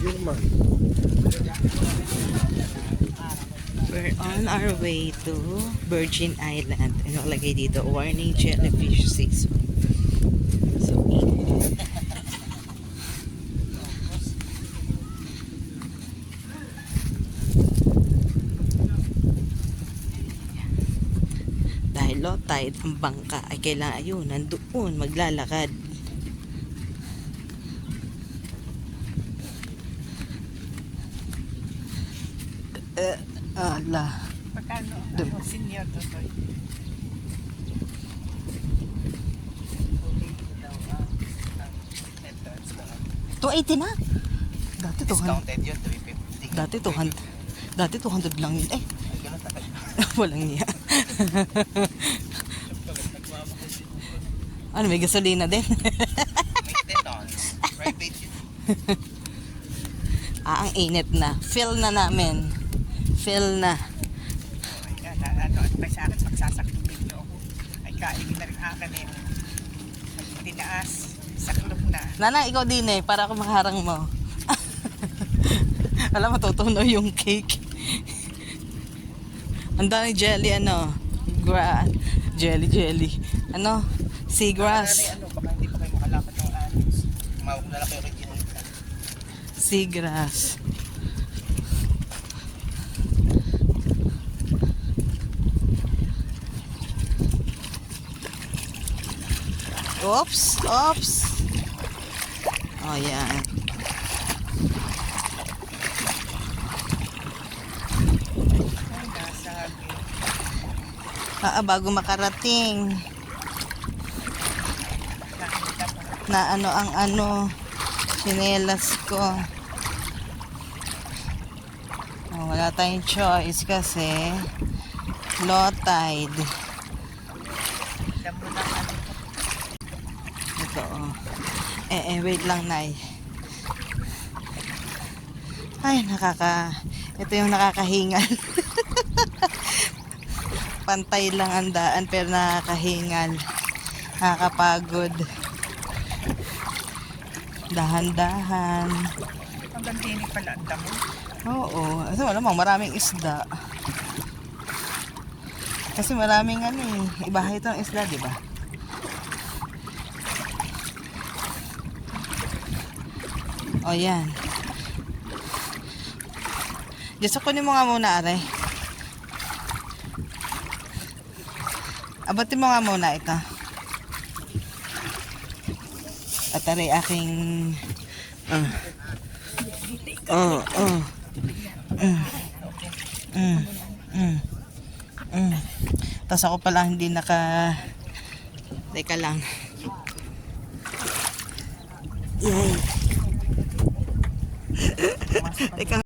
We're on our way to Virgin Island. Ano nakalagay dito? Warning jellyfish season. So, dahil low tide ang bangka ay kailangan ayun, nandoon maglalakad. Ala. Pagkano? Senior to to. 280 na. Dati 200. Discounted yun, 350. Dati 200 lang yun. Eh, walang niya. Ano, may gasolina din? Maintenance. Private yun. Ang init na. Fill na namin. Fill na. Ano, at may sa akin magsasakit biglo ako. Ay, kainin na rin akin eh. At tinaas. Saklog na. Nana, ikaw din eh. Para ako makaharang mo. Alam, matutunaw yung cake. Ang dami jelly, ano? Jelly. Ano? Seagrass. Ano, baka hindi pa kayo makalapit ng anis. Tumawag na lang kayo kay Ginita. Seagrass. Oops. Oh, yan. Ay, nasabi. Bago makarating. Nakita pa. Na sinelas ko. Oh, wala tayong choice kasi low tide. Alam mo na ano. Ito, oh. Wait lang, Nay. Ay, ito yung nakakahingal. Pantay lang ang daan pero nakakahingal. Nakakapagod. Dahan-dahan. Ang gantinig pala ang damo. Oo. Kasi malamang maraming isda. Kasi maraming ibahay itong isda, di ba? O yan. Diyos, kunin mo nga muna, Aray. Abatin mo nga muna ito. At Aray, aking... Tapos ako pala hindi Teka lang. Yay. Teka.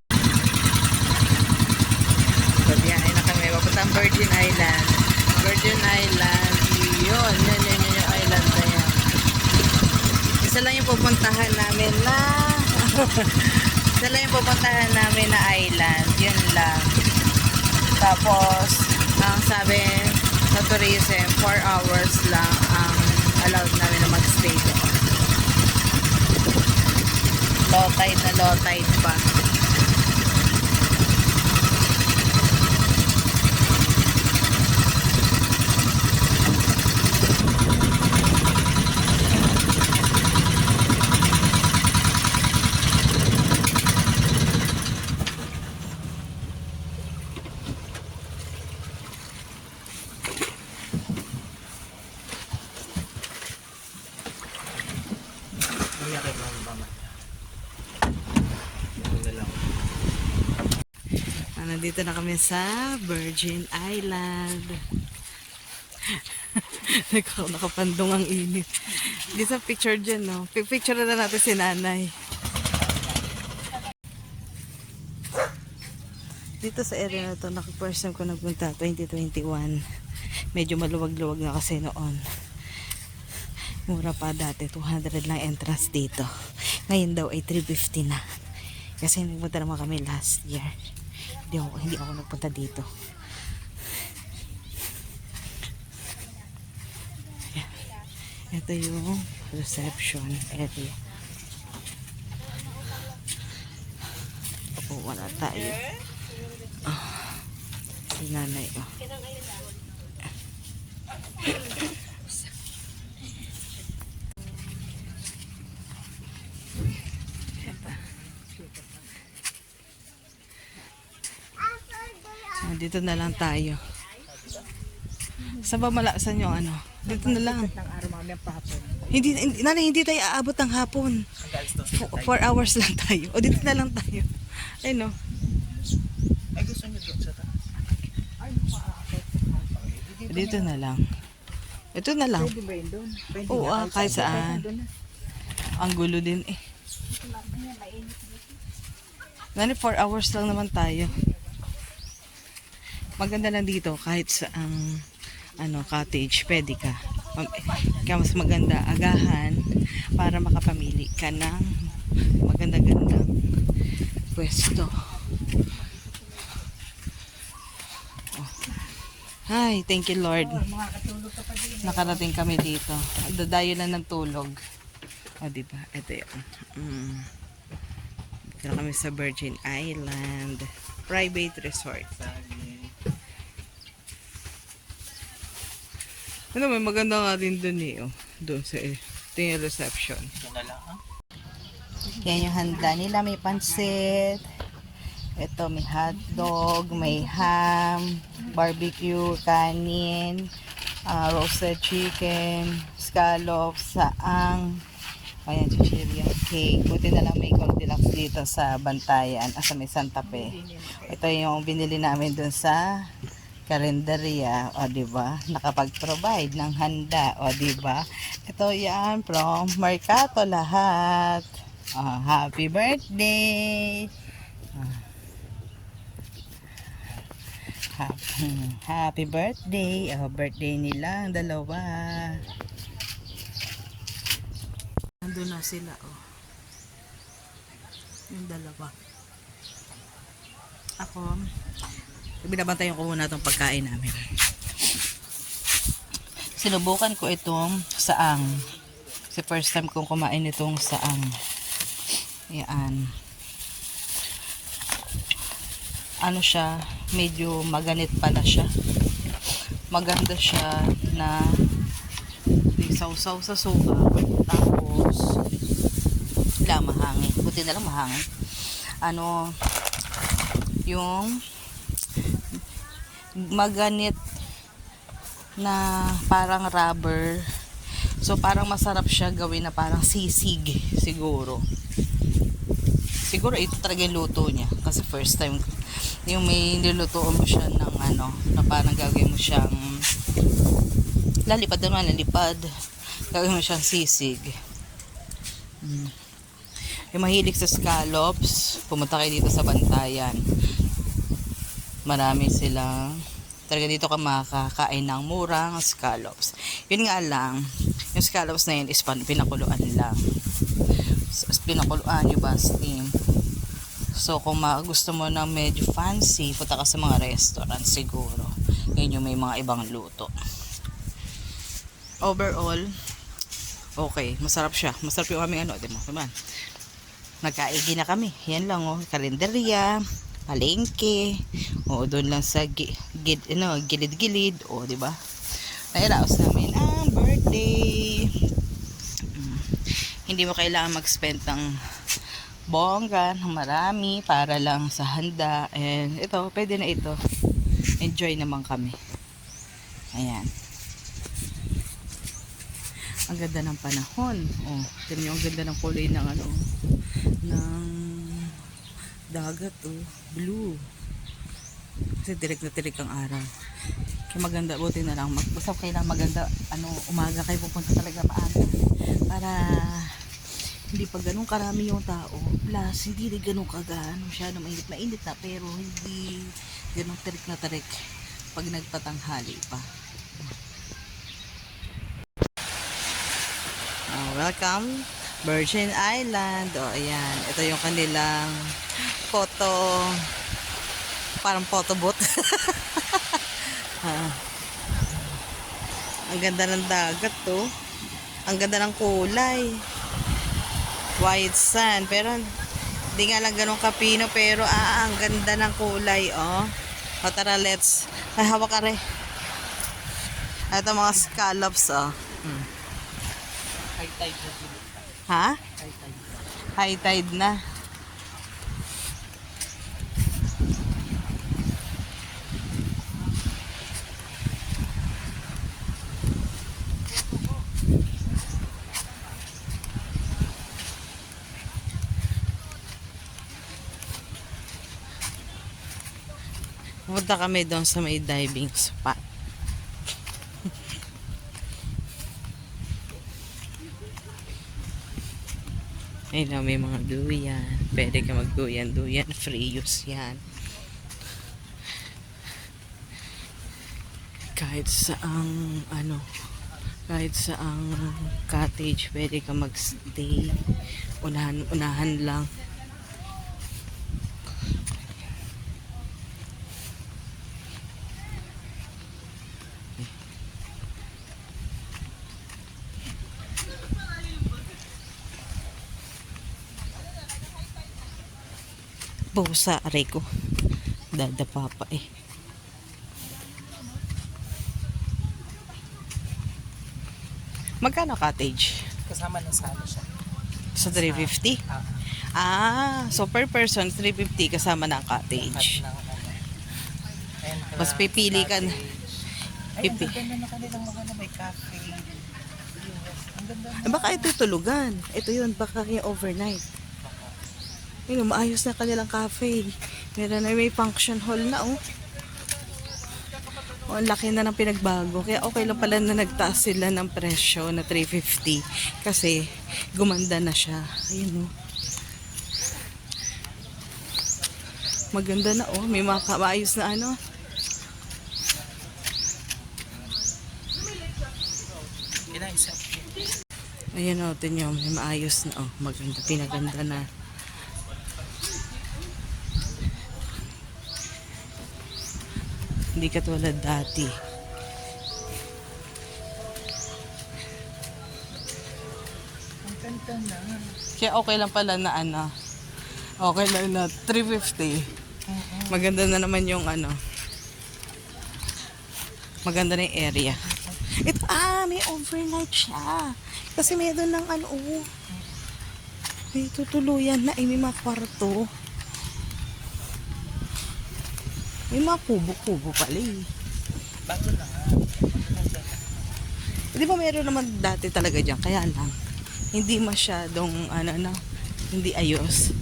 So, biyahe na kami. Papuntang Virgin Island. Virgin Island. Yun yung island na yan. Isa lang yung pupuntahan namin na island. Yun lang. Tapos, ang sabi sa tourism, 4 hours lang ang allowed namin na mag-stay doon. Low tide pa. Nandito na kami sa Virgin Island. Nakapandong ang init. Di sa picture dyan, no? Picture na natin si nanay. Dito sa area na to, first time ko nagpunta, 2021. Medyo maluwag-luwag na kasi noon. Mura pa dati, 200 lang entrance dito. Ngayon daw ay 350 na. Kasi nagpunta naman kami last year. Hindi ako nagpunta dito. Ito yung reception area. wala tayo. Si nanay, oh. Dito na lang tayo. Saan ba malasan yung ano? Dito na lang. ng araw mamaya pahapon. Hindi tayo aabot ng hapon. 4 hours lang tayo. O dito na lang tayo. Ayun, no? Ay, gusto niyo doon sa taas. Dito na lang. Ito na lang. Pwede ba yun doon? Pwede Oo, na, kahit saan. doon na. Ang gulo din eh. 4 hours lang naman tayo. Maganda lang dito kahit sa cottage, pwede ka. Kaya mas maganda agahan para makapamili ka ng maganda-gandang pwesto. Oh. Hi, thank you Lord. Nakarating kami dito. Dadayo lang ng tulog. O, diba? Ito yun. Dito na kami sa Virgin Island Private Resort. Ano, may maganda nga din dun eh. Oh. Doon sa ito yung reception. Doon na lang, ha? Yan yung handa nila. May pansit. Ito, may hotdog, may ham, barbecue, kanin, roasted chicken, scallops, saang. Ayan, chichirya, cake. Buti na lang may Goldilocks dito sa Bantayan, sa may Santa Fe. Ito yung binili namin dun sa karinderya, o diba? Nakapag-provide ng handa, o diba? Ito yan from Mercato lahat. Happy birthday! Happy birthday! Birthday nila, ang dalawa. Nandun na sila, oh. Yung dalawa. Ako, binabantayan ko muna itong pagkain namin. Sinubukan ko itong saang. Kasi first time kong kumain itong saang. Yan. Ano siya, medyo maganit pala siya. Maganda siya na sausaw sa suka. Tapos, mahangin. Buti na lang mahangin. Yung maganit na parang rubber. So parang masarap siya gawin na parang sisig siguro. Siguro ito talaga yung luto niya kasi first time yung may nilutoon mo siya ng na parang gagawin mo siyang lalipad gagawin mo siyang sisig. Yung mahilig sa scallops, pumunta kayo dito sa Bantayan. Marami silang talaga dito ka makakain ng murang scallops. Yun nga lang, yung scallops na yun is pinakuluan lang. Pinakuluan yung ba steam. So kung gusto mo ng medyo fancy, punta ka sa mga restaurant siguro. Yun yung may mga ibang luto. Overall, okay, masarap siya. Masarap yung aming diba? Nagkaigi na kami. Yan lang oh, kalendarya, palengke. O doon lang sa gilid-gilid, o di ba? Nairaos namin ang birthday. Hindi mo kailangan mag-spend ng bongga, ng marami para lang sa handa. And ito, pwede na ito. Enjoy naman kami. Ayan. Ang ganda ng panahon. Oh, tignan niyo ang ganda ng kulay ng ng dagat, oh, blue. Kasi direct na direct ang araw. Kaya maganda, buti na lang. Basta kailangan maganda, umaga kayo pupunta talaga maaga. Para hindi pa ganun karami yung tao. Plus, hindi rin ganun kagano. Masyado mainit na, pero hindi ganun tirik na tirik pag nagpatanghali pa. Welcome, Virgin Island. O, ayan. Ito yung kanilang parang photo booth. Ang ganda ng dagat to. Ang ganda ng kulay. White sand. Pero Di nga lang ganun kapino, pero ang ganda ng kulay, oh. O tara, let's. Ay, hawak ka rin. Ito mga scallops, oh. High tide na sila. Ha? High tide. High tide na. Pumunta kami doon sa may diving spot. Ayun na, may mga duyan. Pwede ka magduyan-duyan. Free use yan. Kahit saang, kahit saang cottage, pwede ka magstay. Unahan lang. Pusa, aray ko. Dadapa pa eh. Magkano cottage? Kasama ng sala siya. Sa 350? So per person, 350 kasama na ang cottage. Mas pipili ka na. Ay, ang ganda na kanilang mga na may cafe. Ang ganda na. Baka ito tulugan. Ito yun, baka yung overnight. Yun, maayos na kanilang cafe. Meron na may function hall na, oh. Oh, ang laki na ng pinagbago. Kaya okay lang pala na nagtaas sila ng presyo na 350. Kasi gumanda na siya. Ayun, oh. Maganda na, oh. May maayos na ano. Kinaisa. Ayan, oh. Tingnan, may maayos na, oh. Maganda, pinaganda na. Hindi katulad dati. Ang ganda na. Kaya okay lang pala na ano. Okay lang na 350. Maganda na naman yung ano. Maganda na yung area. Ito, may overnight siya. Kasi meron ng ano, may tutuluyan na, may mga kwarto. May mga kubo-kubo pala eh. Bago na nga. Di ba meron naman dati talaga dyan, kaya lang. Hindi masyadong, hindi ayos.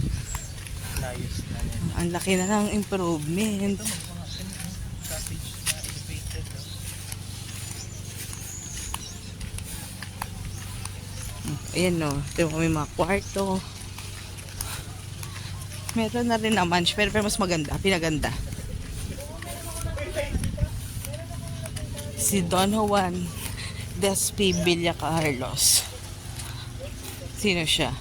Layos na yan. Ang laki na ng improvement. Ito, mga cottage na elevated. Ayan no, ito may mga kwarto. Meron na rin naman, pero mas maganda, pinaganda. Si Don Juan Despi Villa Carlos. Sino siya?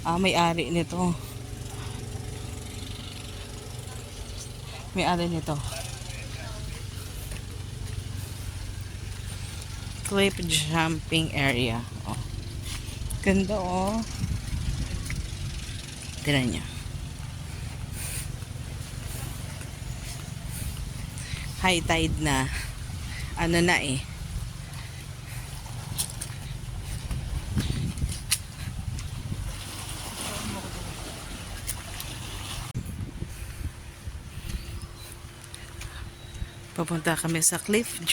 May-ari nito. May-ari nito. Cliff jumping area. Oh. Ganda oh. Tignan niyo. High tide na. Ano na eh. Papunta kami sa jumping.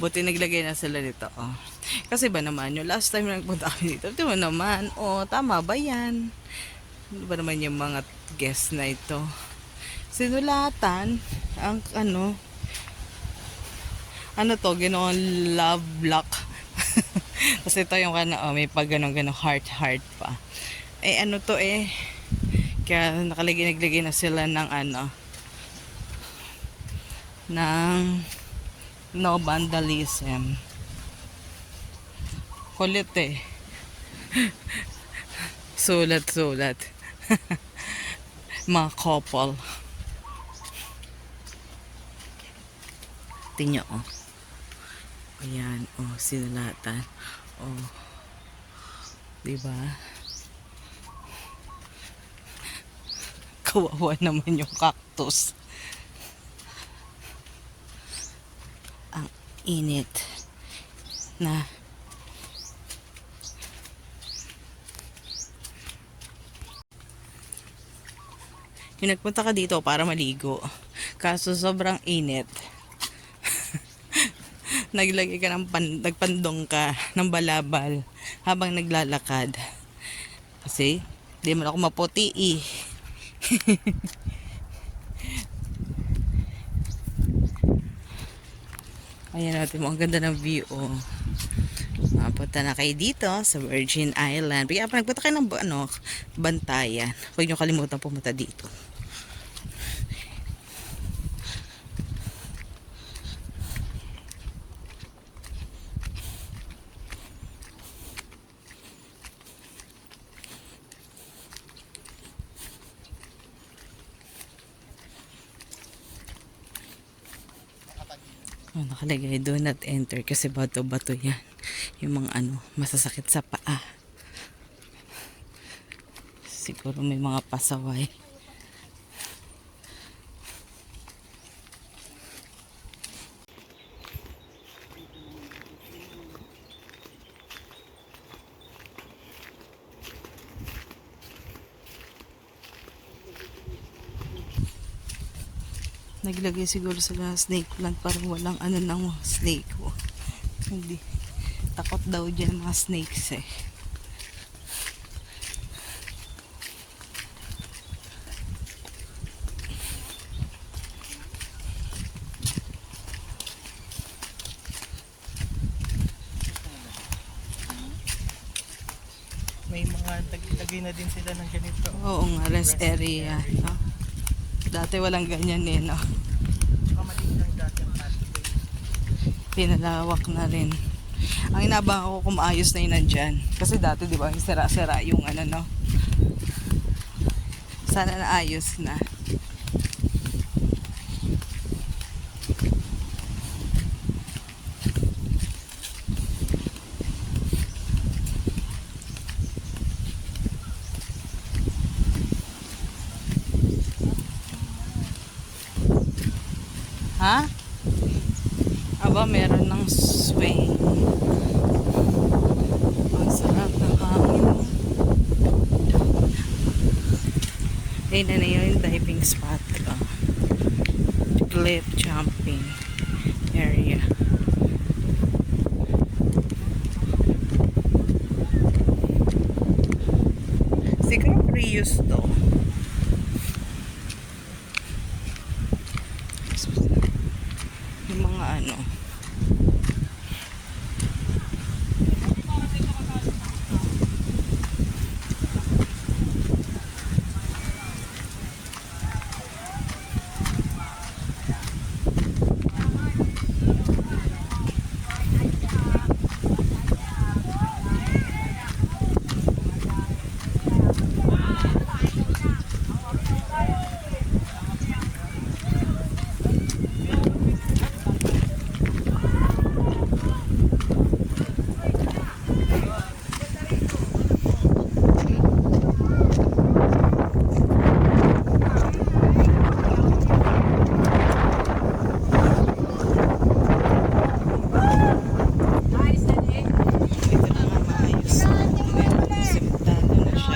Buti naglagay na sila dito. Oh. Kasi ba naman, yung last time na nagpunta kami dito, di ba naman, tama ba yan? Di ba naman yung mga guests na ito? Sinulatan, ang ginoong love block. Kasi ito yung may pag ganong heart pa. Kaya naglagay na sila ng ng no vandalism. Kulit eh. Sulat. Mga couple. Tingnan oh. Ayan, oh, sinulatan. Oh, diba? Kawawa naman yung cactus. Ang init na. Yung nagpunta ka dito para maligo. Kaso sobrang init. Naglagay ka ng nagpandong ka ng balabal habang naglalakad. Kasi, di man ako maputi eh. Ayan natin mo, ang ganda ng view oh. Punta na kayo dito sa Virgin Island. Kaya pa nagpunta kayo ng Bantayan. Huwag nyo kalimutan pumunta dito. Oh, nakalagay do not enter kasi bato-bato yan. Yung mga masasakit sa paa. Siguro may mga pasaway. Naglagay siguro sila snake plant para walang ng snake. Oh. Hindi. Takot daw dyan mga snakes eh. May mga lagay na din sila ng ganito. Oo nga, rest area. No? Dati walang ganyan eh, no? Maliit lang dati ang pathway. Pinalawak na rin. Ang inabang ako kung maayos na yun nandyan. Kasi dati, di ba, sira-sira yung no? Sana naayos na. Ha? Aba, meron ng swing. Ang sarap ng hangin. Ayun na yung diving spot. Cliff jumping area. Siguro pre-use to. Yung mga ito na nga maayos. Meron simentado na siya.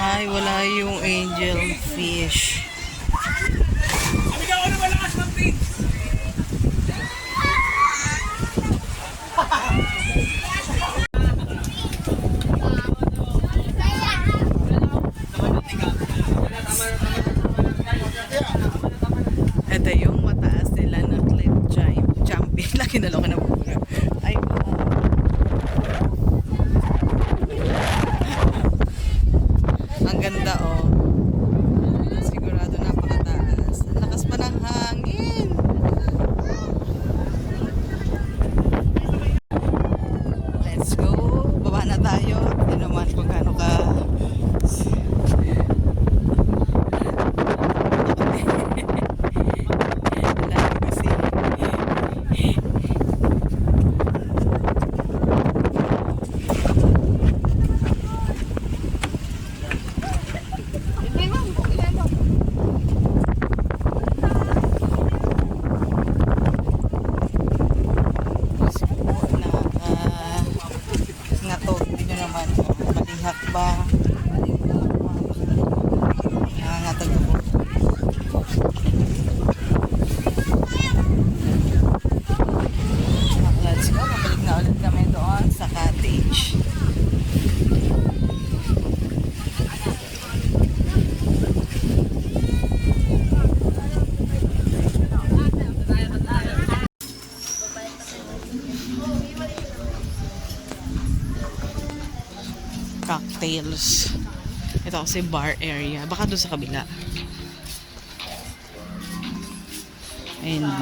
Ay, wala yung angel fish. Ito yung Kinaloko na po. Ay, ang ganda oh. Sigurado napakataas. Ang lakas pa ng hangin. Let's go. Baba na tayo. Hindi naman kung gaano ka lahat kasi. Ngatog, hindi nyo naman malihak ba? Ngatog po. Let's go, mabalik na ulit kami doon sa cottage. Cocktails. Ito kasi bar area. Baka doon sa kabila. Ayun o.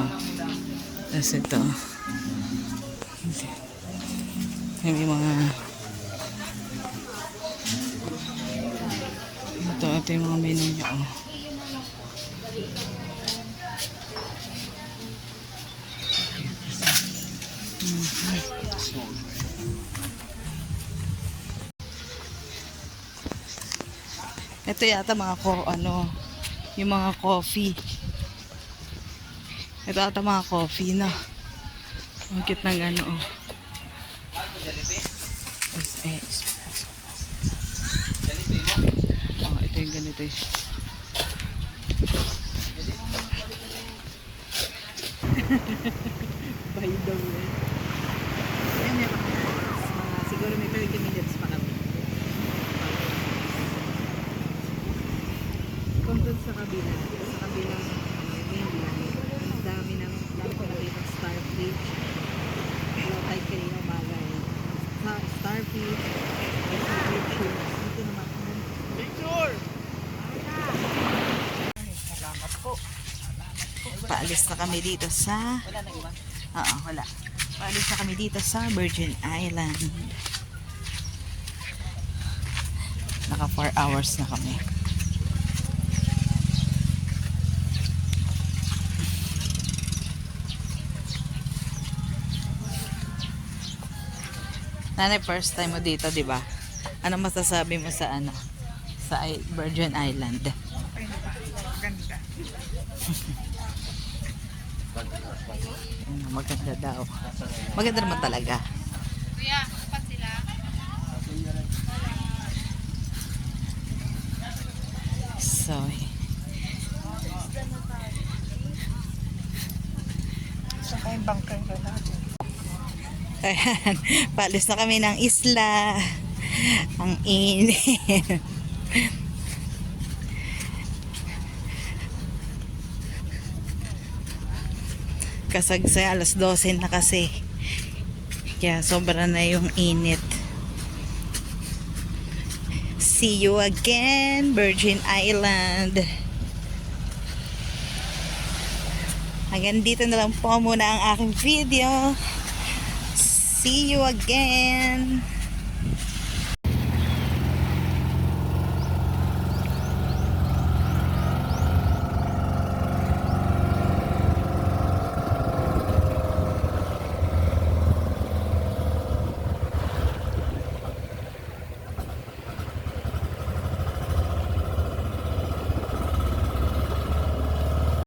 Tapos ito. May mga ito yung mga menu niya oh. Ito yata mga yung mga coffee. Ito yata mga coffee na. Ang cute ng oh. Oh, ito yung ganito eh. By the way. Ayan yung siguro may 30 minutes pa kami. Kung doon sa kabilang mainland, ang dami ko nakita starfish. Wala tayo kanina umaga eh. Starfish, dito naman. Picture! Salamat po. Paalis na kami dito sa... Wala na iba? Oo, wala. Paalis na kami dito sa Virgin Island. Naka 4 hours na kami. Nanay, first time mo dito, di ba? Ano masasabi mo sa sa Virgin Island? Ay, ganda. Maganda daw. Maganda naman talaga. Kuya, kapat sila. So, Saan kayong bangkay ko natin? ayan, paalis na kami ng isla. Ang init. Kasagsay, alas 12 na kasi. Kaya sobra na yung init. See you again, Virgin Island. Hanggang dito na lang po muna ang aking video. See you again.